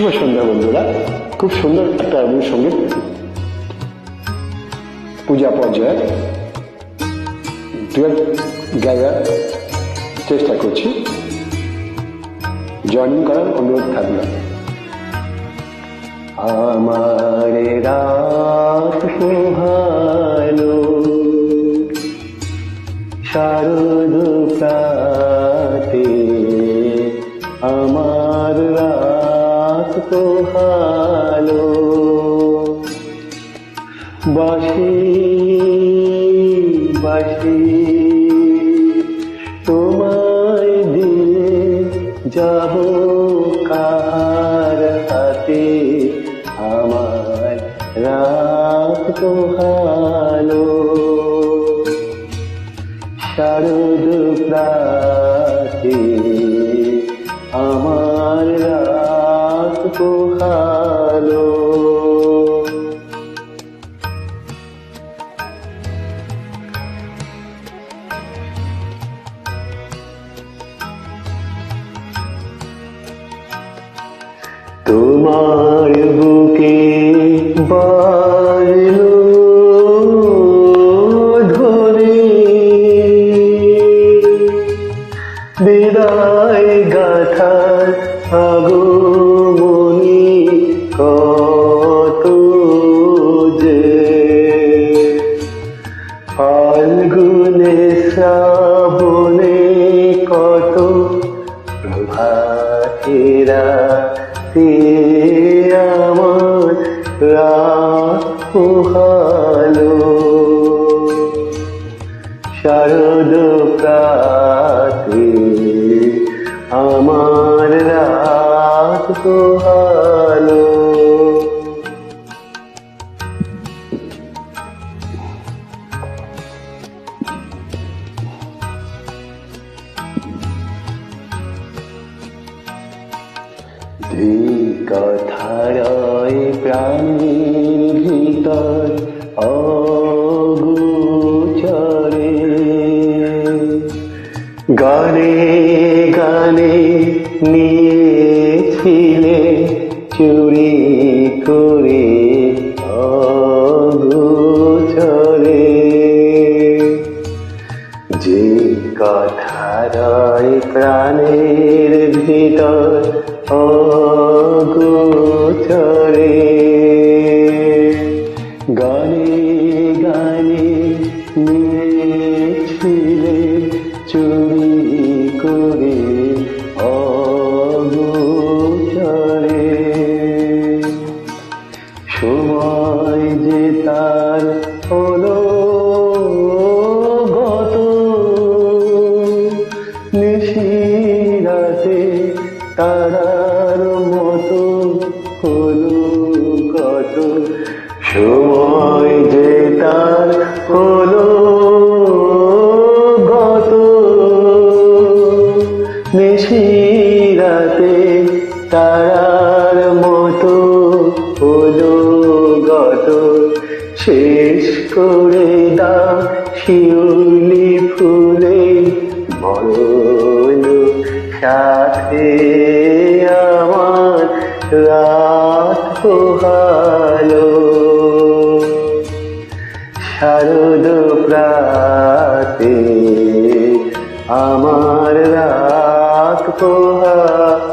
শুভ সন্ধ্যা বন্ধুরা। খুব সুন্দর একটা সঙ্গীত পূজা পর্যায়ে ডুয়েট গাওয়ার চেষ্টা করছি, জয়েনিং করার অনুরোধ থাকলো। আমার রাত পোহালো শারদ প্রাতে, আমার রাত পোহালো বাঁশি বাঁশি তোমায় দিয়ে যাব কার হাতে, আমার রাত পোহালো শারদ প্রাতে, আমার রাত পোহালো। তোমার বুকে বাজলো ধরে বিদায় গাথার আগমনী কত যে, ফাল্গুনে শ্রাবণে কত প্রভাতেরা আমার রাত পোহালো শারদ প্রাতে, আমার রাত পোহালো। কথারয় প্রাণীর ভিতর অগোচরে, গানে গানে নিয়েছিলে চুরি করে অগোচরে, যে কথারয় প্রাণের ভিতর অগোচরে, গানে গানে নিয়েছিলে চুরি করে অগোচরে, সময় যে তার হলো গত, নিশিরাতে তারার মতো হলো কত, সময় যে তার হলো গত, নিশিরাতে তারার মতো হলো গত, শেষ করে দাও শিউলি ফুলে মরণ সাথে, আমার রাত পোহালো শারদ প্রাতে, আমার রাত পোহালো।